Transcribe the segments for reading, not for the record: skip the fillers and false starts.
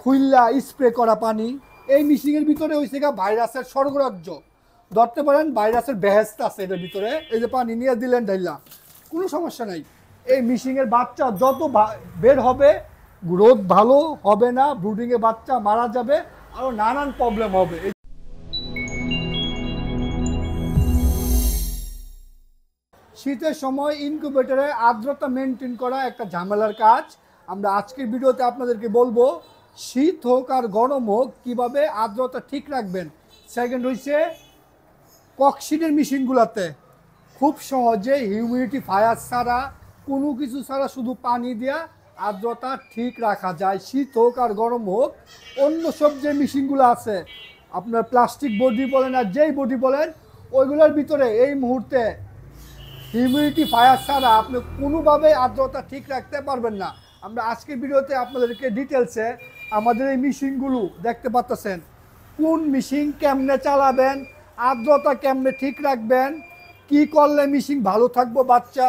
খুইল্লা spray করা পানি। এই মেশিনের ভিতরে হইছে গা ভাইরাসের স্বর্গরাজ্য ধরতে পারেন, ভাইরাসের বেহেস্ত আছে এটার ভিতরে। এই যে পানি নিয়ে দিলেন ঢাইলা, কোনো সমস্যা নাই। এই মিশিংয়ের বাচ্চা যত বের হবে, গ্রোথ ভালো হবে না, ব্রুডিংয়ে বাচ্চা মারা যাবে, আরও নানান প্রবলেম হবে। শীতের সময় ইনকিউবেটরে আর্দ্রতা মেনটেন করা একটা ঝামেলার কাজ। আমরা আজকের ভিডিওতে আপনাদেরকে বলবো শীত হোক আর গরম হোক কীভাবে আর্দ্রতা ঠিক রাখবেন। সেকেন্ড হচ্ছে ককশিটের মেশিনগুলোতে খুব সহজে হিউমিডিটি ফায়ার ছাড়া, কোনো কিছু ছাড়া শুধু পানি দেওয়া আর্দ্রতা ঠিক রাখা যায়। শীত হোক আর গরম হোক, অন্য সব যে মেশিনগুলো আছে আপনার প্লাস্টিক বডি বলেন আর যেই বডি বলেন, ওইগুলোর ভিতরে এই মুহূর্তে হিউমিডিটি ফায়ার ছাড়া আপনি কোনোভাবে আর্দ্রতা ঠিক রাখতে পারবেন না। আমরা আজকের ভিডিওতে আপনাদেরকে ডিটেলসে আমাদের এই মেশিনগুলো দেখতে পাচ্ছেন, কোন মেশিন কেমনে চালাবেন, আর্দ্রতা কেমনে ঠিক রাখবেন, কি করলে মেশিন ভালো থাকবো, বাচ্চা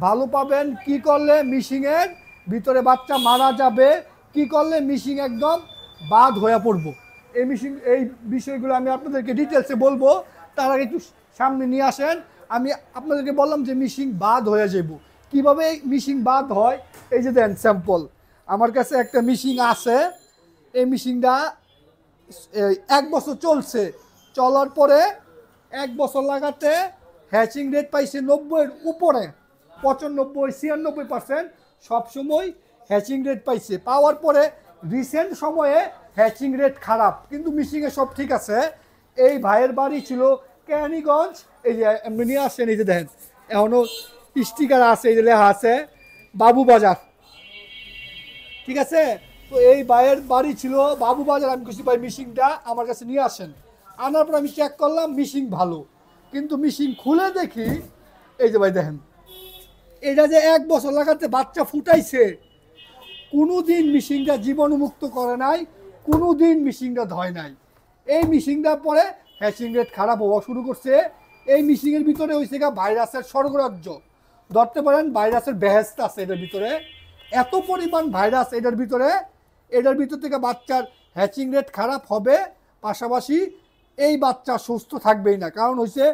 ভালো পাবেন, কি করলে মেশিনের ভিতরে বাচ্চা মারা যাবে, কি করলে মেশিন একদম বাদ হয়ে পড়বো। এই মেশিন এই বিষয়গুলো আমি আপনাদেরকে ডিটেলসে বলবো। তার আগে একটু সামনে নিয়ে আসেন। আমি আপনাদেরকে বললাম যে মেশিন বাদ হয়ে যাব, কীভাবে মেশিন বাদ হয়। এই যে দেন স্যাম্পল, আমার কাছে একটা মেশিন আছে। এই মেশিনটা 1 বছর চলছে, চলার পরে 1 বছর লাগাতে হ্যাচিং রেট পাইছে 90-এর উপরে, 95-96% সবসময় হ্যাচিং রেট পাইছে। পাওয়ার পরে রিসেন্ট সময়ে হ্যাচিং রেট খারাপ, কিন্তু মেশিনে সব ঠিক আছে। এই ভাইয়ের বাড়ি ছিল কেরানীগঞ্জ। এই যে এমনি নিয়ে আসছেন, এই যে দেখেন এখনও স্টিকার আছে, এই যে লেখা আছে বাবু বাজার, ঠিক আছে। তো এই ভাইয়ের বাড়ি ছিল বাবু বাজার। আমি খুশি ভাই মেশিনটা আমার কাছে নিয়ে আসেন। আনার পর আমি চেক করলাম মেশিন ভালো, কিন্তু মেশিন খুলে দেখি এই যে ভাই দেখেন, এটা যে 1 বছর লাগাতে বাচ্চা ফুটাইছে, কোনো দিন মেশিনটা জীবাণুমুক্ত করে নাই, কোনো দিন মেশিনটা ধয় নাই। এই মেশিনটা পরে হ্যাচিং রেট খারাপ হওয়া শুরু করছে। এই মেশিনের ভিতরে হয়েছে গা ভাইরাসের স্বর্গরাজ্য ধরতে পারেন, ভাইরাসের বেহেস্ত আছে এটার ভিতরে। এত পরিমাণ ভাইরাস এটার ভিতর থেকে বাচ্চার হ্যাচিং রেট খারাপ হবে, পাশাপাশি এই বাচ্চা সুস্থ থাকবেই না। কারণ হচ্ছে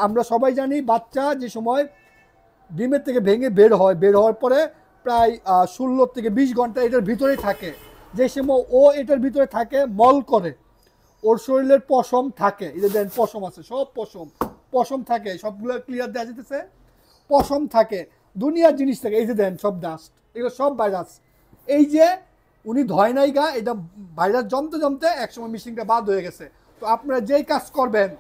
আমরা সবাই জানি বাচ্চা যে সময় ডিমের থেকে ভেঙে বের হওয়ার পরে প্রায় 16 থেকে 20 ঘন্টা এটার ভিতরেই থাকে। যে সময় ও এটার ভিতরে থাকে, মল করে, ওর শরীরের পশম থাকে, এই যে দেন পশম আছে, সব পশম থাকে, সবগুলো ক্লিয়ার দেওয়া যেতেছে, পশম থাকে, দুনিয়ার জিনিস থাকে। এই যে দেন সব ডাস্ট, এগুলো সব ভাইরাস। এই যে উনি ধয় নাই গা, এটা ভাইরাস জমতে একসময় মেশিনটা বাদ হয়ে গেছে। তো আপনারা যেই কাজ করবেন,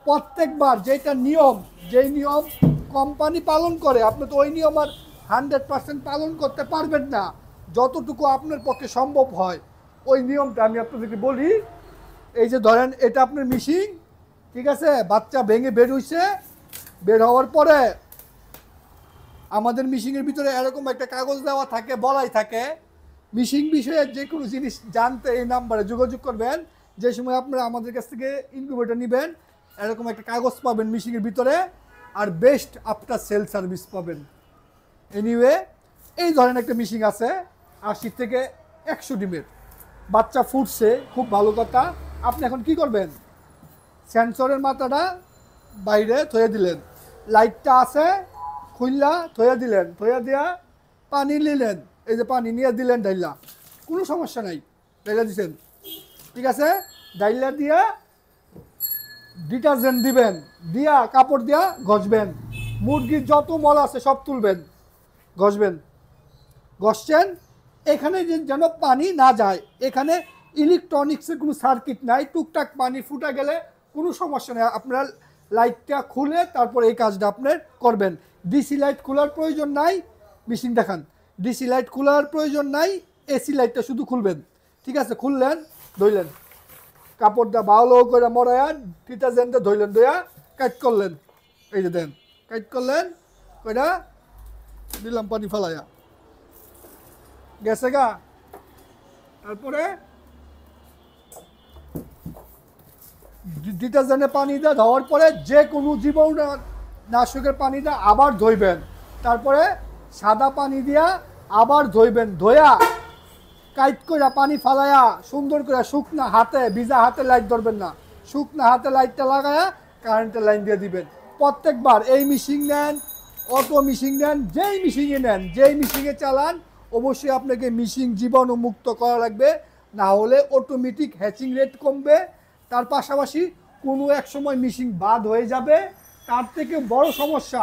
প্রত্যেকবার যেই নিয়ম কোম্পানি পালন করে, আপনি তো ওই নিয়ম আর 100% পালন করতে পারবেন না। যতটুকু আপনার পক্ষে সম্ভব হয় ওই নিয়মটা আমি আপনাদেরকে বলি। এই যে ধরেন এটা আপনার মেশিন, ঠিক আছে, বাচ্চা ভেঙে বের হওয়ার পরে আমাদের মেশিনের ভিতরে এরকম একটা কাগজ দেওয়া থাকে, বলাই থাকে মেশিন বিষয়ে যে কোনো জিনিস জানতে এই নাম্বারে যোগাযোগ করবেন। যে সময় আপনারা আমাদের কাছ থেকে ইনকিউবেটর নেবেন, এরকম একটা কাগজ পাবেন মেশিনের ভিতরে, আর বেস্ট আফটার সেল সার্ভিস পাবেন। এনিওয়ে, এই ধরেন একটা মেশিন আছে 80 থেকে 100 ডিমের, বাচ্চা ফুটছে, খুব ভালো কথা। আপনি এখন কি করবেন, সেন্সরের মাথাটা বাইরে থয়ে দিলেন, লাইটটা আছে খুললা থয়ে দিলেন, থয়ে দেওয়া পানি নিলেন, এই যে পানি নিয়ে দিলেন ডাইলা, কোনো সমস্যা নাই, ডাইলা দিচ্ছেন, ঠিক আছে। ডাইলা দিয়া ডিটারজেন্ট দিবেন, দিয়া কাপড় দিয়া ঘষবেন, মুরগির যত মল আছে সব তুলবেন, ঘষছেন। এখানে যেন পানি না যায়, এখানে ইলেকট্রনিক্সের কোনো সার্কিট নাই, টুকটাক পানি ফুটা গেলে কোনো সমস্যা নেই। আপনার লাইটটা খুলে তারপর এই কাজটা আপনার করবেন। ডিসি লাইট খোলার প্রয়োজন নাই, মেশিন দেখান, ডিসি লাইট খোলার প্রয়োজন নাই, এসি লাইটটা শুধু খুলবেন, ঠিক আছে। খুললেন, ধইলেন, কাপড়টা ভালো করে মরায়া ডিটারজেন্টে ধইলেন, ধোয়া কাট করলেন, এই যে দেন কাট করলেন, কইটা দিলাম পানি ফেলাইয়া গেছে গা। তারপরে ডিটারজেন্টে পানি দিয়ে ধোয়ার পরে যে কোনো জীবাণুনাশকের পানি দিয়ে আবার ধুইবেন, তারপরে সাদা পানি দিয়া আবার ধুইবেন, ধোয়া কাইট করে পানি ফালায়া সুন্দর করে শুকনা হাতে ভিজা হাতে লাইট ধরবেন না, শুকনা হাতে লাইটটা লাগায়া কারেন্টের লাইন দিয়ে দিবেন। প্রত্যেকবার এই মেশিন নেন, অটো মেশিন নেন, যেই মেশিনে নেন, যেই মেশিনে চালান, অবশ্যই আপনাকে মেশিন জীবাণু মুক্ত করা লাগবে, না হলে অটোমেটিক হ্যাচিং রেট কমবে। তার পাশাপাশি কোনো এক সময় মেশিন বাদ হয়ে যাবে। তার থেকে বড় সমস্যা,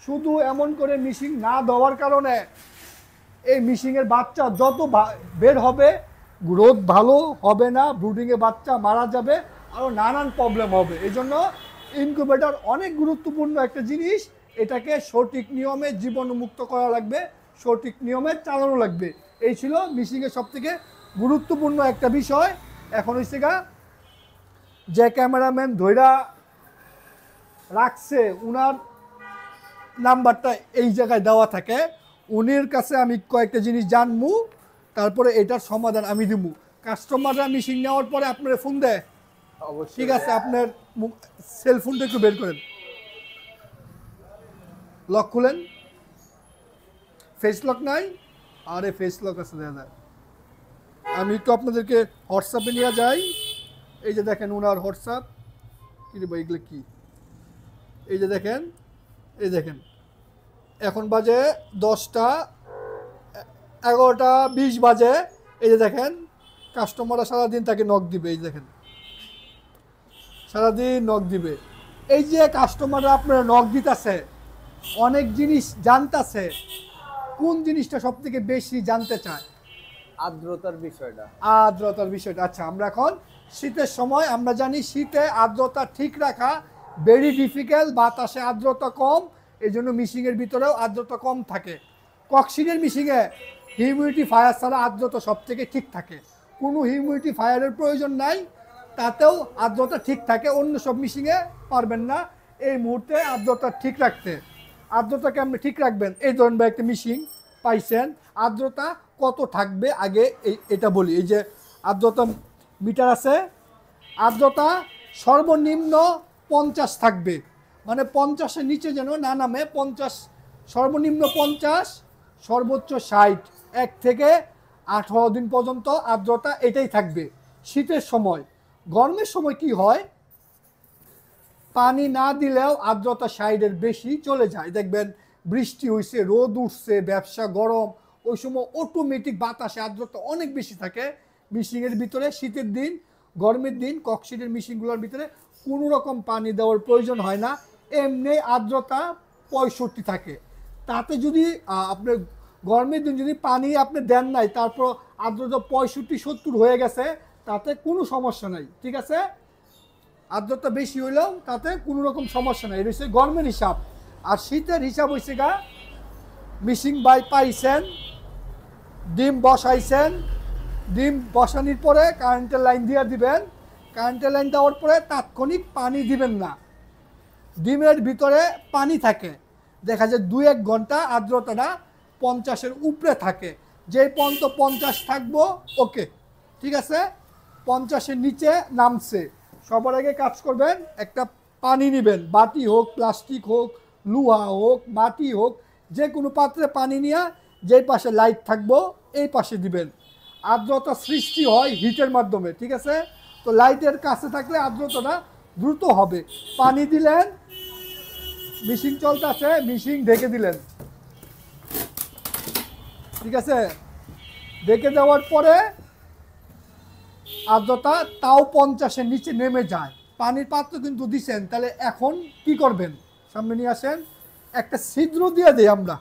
শুধু এমন করে মেশিন না দেওয়ার কারণে এই মিশিংয়ের বাচ্চা যত বের হবে গ্রোথ ভালো হবে না, ব্রুডিংয়ে বাচ্চা মারা যাবে, আরও নানান প্রবলেম হবে। এই জন্য ইনকিউবেটর অনেক গুরুত্বপূর্ণ একটা জিনিস, এটাকে সঠিক নিয়মে জীবাণুমুক্ত করা লাগবে, সঠিক নিয়মে চালানো লাগবে। এই ছিল মিশিংয়ের সবথেকে গুরুত্বপূর্ণ একটা বিষয়। এখন হচ্ছে গা যে ক্যামেরাম্যান ধৈরা রাখছে উনার নাম্বারটা এই জায়গায় দেওয়া থাকে, উনির কাছে আমি কয়েকটা জিনিস জানবো, তারপরে এটার সমাধান আমি দিব। কাস্টমাররা মেশিন নেওয়ার পরে আপনার ফোন দেয়, অবশ্যই ঠিক আছে, আপনার সেলফোনটা একটু বের করেন, লক খুলেন, ফেস লক নাই, আরে ফেস লক আছে দেখা যায়। আমি একটু আপনাদেরকে হোয়াটসঅ্যাপে নিয়ে যাই। এই যে দেখেন ওনার হোয়াটসঅ্যাপ, কী রে ভাই এগুলো কী, এই যে দেখেন, এই দেখেন এখন বাজে 10টা 11:20 বাজে। এই যে দেখেন কাস্টমাররা সারাদিন তাকে নক দিবে, এই দেখেন সারাদিন নক দিবে। এই যে কাস্টমাররা আপনারা নক দিতেছে, অনেক জিনিস জানতেছে, কোন জিনিসটা সব থেকে বেশি জানতে চায়? আর্দ্রতার বিষয়টা। আর্দ্রতার বিষয়টা। আচ্ছা, আমরা এখন শীতের সময়, আমরা জানি শীতে আর্দ্রতা ঠিক রাখা ভেরি ডিফিকাল্ট, বাতাসে আর্দ্রতা কম, এই জন্য মিশিংয়ের ভিতরেও আর্দ্রতা কম থাকে। কক্সিডের মিশিংয়ে হিউমিডিফায়ার ছাড়া আর্দ্রতা সব থেকে ঠিক থাকে, কোনো হিউমিডিফায়ারের প্রয়োজন নাই, তাতেও আর্দ্রতা ঠিক থাকে। অন্য সব মিশিংয়ে পারবেন না এই মুহূর্তে আর্দ্রতা ঠিক রাখতে। আর্দ্রতাকে আপনি ঠিক রাখবেন, এই ধরনের বা একটা মিশিং পাইছেন, আর্দ্রতা কত থাকবে আগে এটা বলি। এই যে আর্দ্রতা মিটার আছে, আর্দ্রতা সর্বনিম্ন 50 থাকবে, মানে 50-এর নিচে যেন না নামে। 50 সর্বনিম্ন 50, সর্বোচ্চ 60, 1 থেকে 18 দিন পর্যন্ত আর্দ্রতা এটাই থাকবে শীতের সময়। গরমের সময় কি হয়, পানি না দিলেও আর্দ্রতা 60-এর বেশি চলে যায়। দেখবেন বৃষ্টি হয়েছে, রোদ উঠছে, ব্যবসা গরম, ওই সময় অটোমেটিক বাতাসে আর্দ্রতা অনেক বেশি থাকে মিশিংয়ের ভিতরে। শীতের দিন, গরমের দিন কক্সিডের মিশিংগুলোর ভিতরে কোনো রকম পানি দেওয়ার প্রয়োজন হয় না, এমনি আর্দ্রতা 65 থাকে। তাতে যদি আপনার গরমের দিন যদি পানি আপনি দেন নাই, তারপর আর্দ্রতা 65-70 হয়ে গেছে, তাতে কোনো সমস্যা নাই, ঠিক আছে। আর্দ্রতা বেশি হইলেও তাতে কোনো রকম সমস্যা নাই, এটা হচ্ছে গরমের হিসাব। আর শীতের হিসাব হয়েছে গা, মিশিং বাই পাইছেন, ডিম বসাইছেন, ডিম বসানোর পরে কারেন্টের লাইন দিয়ে দিবেন। কারেন্টের লাইন দেওয়ার পরে তাৎক্ষণিক পানি দিবেন না, ডিমের ভিতরে পানি থাকে, দেখা যায় 2-1 ঘন্টা আর্দ্রতাটা 50-এর উপরে থাকে। যেই পর্যন্ত 50 থাকবো ওকে, ঠিক আছে। 50-এর নিচে নামছে, সবার আগে কাজ করবেন, একটা পানি নেবেন, বাটি হোক, প্লাস্টিক হোক, লোহা হোক, মাটি হোক, যে কোনো পাত্রে পানি নিয়ে যেই পাশে লাইট থাকবো এই পাশে দিবেন। আর্দ্রতা সৃষ্টি হয় হিটের মাধ্যমে, ঠিক আছে। তো লাইটের কাছে থাকলে আর্দ্রতাটা দ্রুত হবে। পানি দিলেন, মিশিং চলতেছে, মিশিং ঢেকে দিলেন, ঠিক আছে। ঢেকে দেওয়ার পরে আর্দ্রতা তাও 50-এর নিচে নেমে যায়, পানির পাত্র কিন্তু দিচ্ছেন। তাহলে এখন কি করবেন, সামনে নিয়ে আসেন, একটা ছিদ্র দিয়ে দিই আমরা।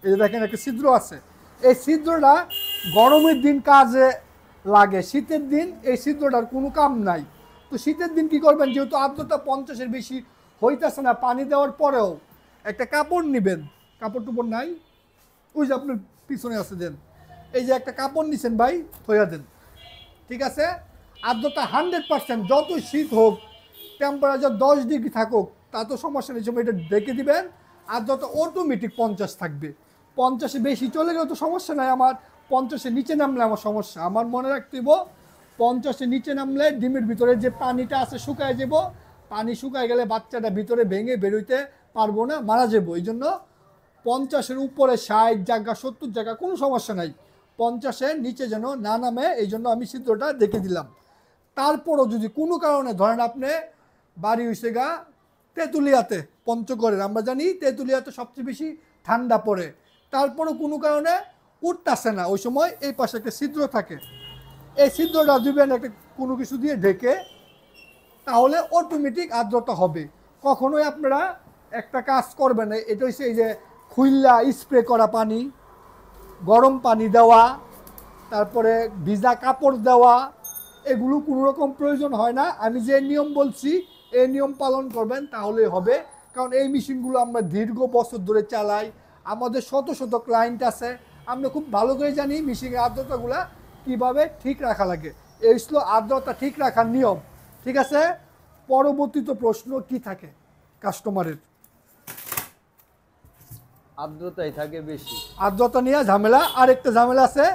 এই যে দেখেন একটা ছিদ্র আছে, এই ছিদ্রটা গরমের দিন কাজে লাগে, শীতের দিন এই ছিদ্রটার কোনো কাম নাই। তো শীতের দিন কি করবেন, যেহেতু আর্দ্রতা 50-এর বেশি হইতেছে না, পানি দেওয়ার পরেও একটা কাপড় নেবেন, কাপড় টুপড় নাই, ওই যে আপনার পিছনে আছে, দেন, এই যে একটা কাপড় নিছেন ভাই, থইয়া দেন, ঠিক আছে। আর্দ্রতা 100%, যত শীত হোক, টেম্পারেচার 10 ডিগ্রি থাকুক, তা তো সমস্যা নেই, সময় এটা ঢেকে দিবেন, আর্দ্রতা অটোমেটিক 50 থাকবে। 50-এ বেশি চলে গেলে তো সমস্যা নাই, আমার 50-এর নিচে নামলে আমার সমস্যা। আমার মনে রাখতে হইব 50-এর নিচে নামলে ডিমের ভিতরে যে পানিটা আছে শুকায় যাব, পানি শুকায় গেলে বাচ্চাটা ভিতরে ভেঙে বেরোইতে পারবো না, মারা যাবো। এই জন্য 50-এর উপরে 60 জায়গা 70 জায়গা কোনো সমস্যা নাই, 50-এর নিচে যেন না নামে, এই জন্য আমি ছিদ্রটা দেখে দিলাম। তারপরও যদি কোনো কারণে ধরেন আপনি বাড়ি হইছে গা তেঁতুলিয়াতে, পঞ্চগড়ের, আমরা জানি তেঁতুলিয়াতে সবচেয়ে বেশি ঠান্ডা পড়ে, তারপরও কোনো কারণে উঠতেছে না, ওই সময় এই পাশে একটা ছিদ্র থাকে, এই ছিদ্রটা দিবেন একটা কোনো কিছু দিয়ে ঢেকে, তাহলে অটোমেটিক আর্দ্রতা হবে। কখনোই আপনারা একটা কাজ করবেন না, এটা হচ্ছে এই যে খুইল্লা স্প্রে করা পানি, গরম পানি দেওয়া, তারপরে ভিজা কাপড় দেওয়া, এগুলো কোনো রকম প্রয়োজন হয় না। আমি যে নিয়ম বলছি এই নিয়ম পালন করবেন তাহলেই হবে, কারণ এই মেশিনগুলো আমরা দীর্ঘ বছর ধরে চালাই, আমাদের শত শত ক্লায়েন্ট আছে, আমরা খুব ভালো করে জানি মেশিনের আর্দ্রতাগুলো কীভাবে ঠিক রাখা লাগে। এই ছিল আর্দ্রতা ঠিক রাখার নিয়ম। ঠিক আছে, পরবর্তীত প্রশ্ন কি থাকে কাস্টমারের? আর্দ্রতাই থাকে বেশি। আর্দ্রতা নিয়ে ঝামেলা। আরেকটা ঝামেলা আছে,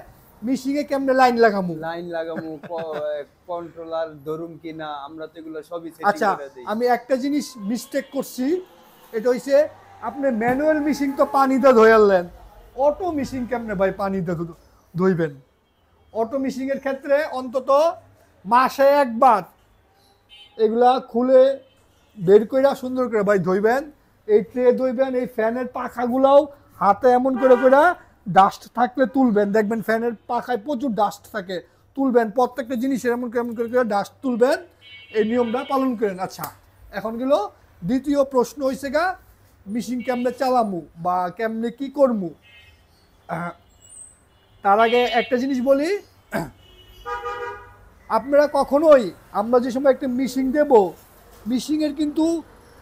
মেশিনে কেমনে লাইন লাগামু, লাইন লাগামু, কন্ট্রোলার ধরুম কিনা, আমরা তো এগুলো সবই সেটিং আচ্ছা করে দেই। আমি একটা জিনিস মিস্টেক করছি, এটা হইছে আপনি ম্যানুয়াল মেশিন তো পানিতে ধুয়ালেন, অটো মেশিন কেমনে ভাই পানিতে ধুইবেন? অটো মেশিনের ক্ষেত্রে অন্তত মাসে একবার এগুলা খুলে বের করে সুন্দর করে ভাই ধুইবেন, এই ট্রে ধুইবেন, এই ফ্যানের পাখাগুলাও হাতে এমন করে করে ডাস্ট থাকলে তুলবেন, দেখবেন ফ্যানের পাখায় প্রচুর ডাস্ট থাকে, তুলবেন, প্রত্যেকটা জিনিসের এমন করে ডাস্ট তুলবেন, এই নিয়মটা পালন করেন। আচ্ছা এখন গেল দ্বিতীয় প্রশ্ন হয়েছে গা, মেশিন কেমনে চালামু বা কেমনে কি করমু। তার আগে একটা জিনিস বলি, আপনারা কখনোই, আমরা যে সময় একটা মেশিন দেব, মেশিনের কিন্তু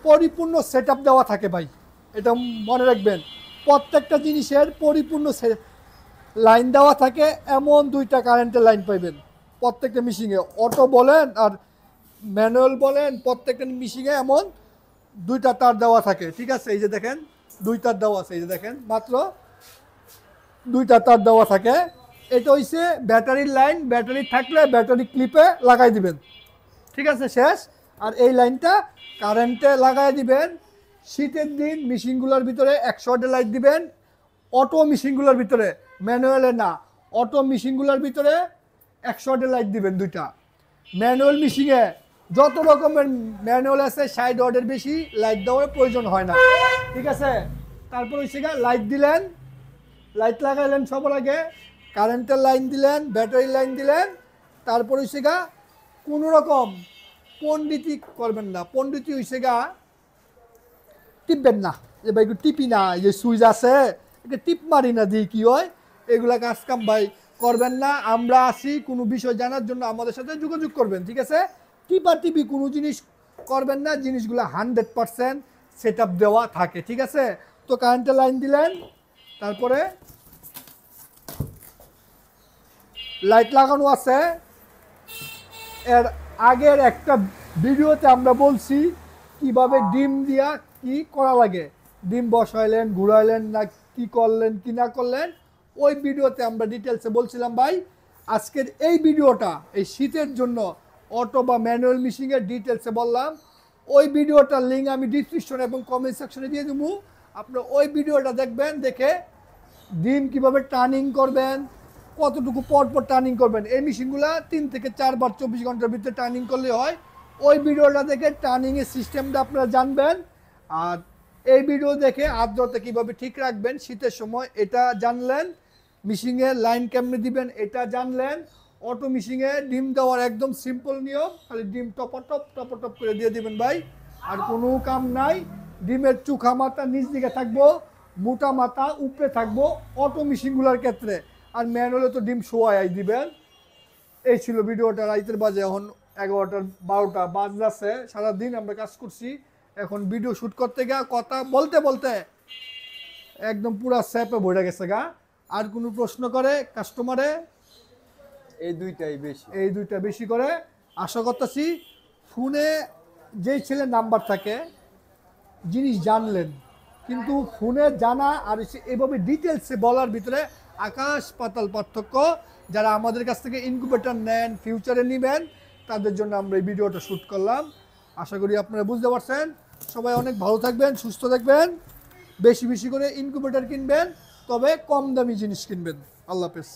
পরিপূর্ণ সেট আপ দেওয়া থাকে ভাই, এটা মনে রাখবেন, প্রত্যেকটা জিনিসের পরিপূর্ণ লাইন দেওয়া থাকে, এমন 2টা কারেন্টের লাইন পাইবেন প্রত্যেকটা মেশিনে, অটো বলেন আর ম্যানুয়াল বলেন, প্রত্যেকটা মেশিনে এমন 2টা তার দেওয়া থাকে। ঠিক আছে, এই যে দেখেন 2 তার দেওয়া আছে, এই যে দেখেন মাত্র 2টা তার দেওয়া থাকে। এটা হইছে ব্যাটারির লাইন, ব্যাটারি থাকলে ব্যাটারি ক্লিপে লাগাই দিবেন, ঠিক আছে, শেষ। আর এই লাইনটা কারেন্টে লাগাই দিবেন। শীতের দিন মেশিনগুলোর ভিতরে 100 ওয়াটের লাইট দিবেন, অটো মেশিনগুলোর ভিতরে, ম্যানুয়ালে না, অটো মেশিনগুলোর ভিতরে 100 ওয়াটের লাইট দিবেন 2টা। ম্যানুয়াল মেশিনে যত রকমের ম্যানুয়াল আছে 60 ওয়াটের বেশি লাইট দেওয়ার প্রয়োজন হয় না। ঠিক আছে, তারপর হচ্ছে লাইট দিলেন, লাইট লাগাইলেন, সবার আগে কারেন্টের লাইন দিলেন, ব্যাটারি লাইন দিলেন, তারপর হচ্ছে কোনো রকম পণ্ডিতি করবেন না। পণ্ডিতি হচ্ছে টিপবেন না, যে ভাই টিপি না, এই যে সুইচ আছে এটা টিপ মারি না দিই কি হয়, এগুলা কাজ কাম ভাই করবেন না। আমরা আসি কোনো বিষয় জানার জন্য, আমাদের সাথে যোগাযোগ করবেন। ঠিক আছে, টিপা টিপি কোনো জিনিস করবেন না, জিনিসগুলো 100% সেট আপ দেওয়া থাকে। ঠিক আছে, তো কারেন্টের লাইন দিলেন, তারপরে লাইট লাগানো আছে। এর আগের একটা ভিডিওতে আমরা বলছি কিভাবে ডিম দিয়া কি করা লাগে, ডিম বসাইলেন, ঘুরাইলেন না কি করলেন কি না করলেন, ওই ভিডিওতে আমরা ডিটেলসে বলছিলাম ভাই। আজকের এই ভিডিওটা এই শীতের জন্য অটো বা ম্যানুয়াল মেশিনের ডিটেলসে বললাম, ওই ভিডিওটার লিঙ্ক আমি ডিসক্রিপশনে এবং কমেন্ট সেকশনে দিয়ে দেবো, আপনি ওই ভিডিওটা দেখবেন, দেখে ডিম কিভাবে টার্নিং করবেন, কতটুকু পর পর টার্নিং করবেন, এই মেশিনগুলো 3 থেকে 4 বার 24 ঘন্টার ভিতরে টার্নিং করলে হয়। ওই ভিডিওটা দেখে টার্নিংয়ের সিস্টেমটা আপনারা জানবেন, আর এই ভিডিও দেখে আর্দ্রতা কীভাবে ঠিক রাখবেন শীতের সময় এটা জানলেন, মেশিনের লাইন কেমনে দিবেন এটা জানলেন। অটো মেশিনে ডিম দেওয়ার একদম সিম্পল নিয়ম, খালি ডিম টপ করে দিয়ে দিবেন ভাই, আর কোনো কাম নাই। ডিমের চুখা মাথা নিচ দিকে থাকবো, মোটা মাথা উপরে থাকবো অটো মেশিনগুলোর ক্ষেত্রে, আর ম্যানুয়ালে তো ডিম শোয়াই দিবেন। এই ছিল ভিডিওটা। রাইতের বাজে এখন 11টা 12টা বাজছে, সারাদিন আমরা কাজ করছি, এখন ভিডিও শ্যুট করতে গিয়ে কথা বলতে বলতে একদম পুরা স্যাপে ভরে গেছে গা। আর কোনো প্রশ্ন করে কাস্টমারে? এই 2টাই বেশি, এই 2টা বেশি করে। আশা করতেছি ফোনে যেই ছেলের নাম্বার থাকে জিনিস জানলেন, কিন্তু ফোনে জানা আর এইভাবে ডিটেলসে বলার ভিতরে আকাশ পাতাল পার্থক্য। যারা আমাদের কাছ থেকে ইনকিউবেটর নেন, ফিউচারে নেবেন, তাদের জন্য আমরা এই ভিডিওটা শ্যুট করলাম। আশা করি আপনারা বুঝতে পারছেন। সবাই অনেক ভালো থাকবেন, সুস্থ থাকবেন, বেশি বেশি করে ইনকিউবেটর কিনবেন, তবে কম দামি জিনিস কিনবেন। আল্লাহ হাফেজ।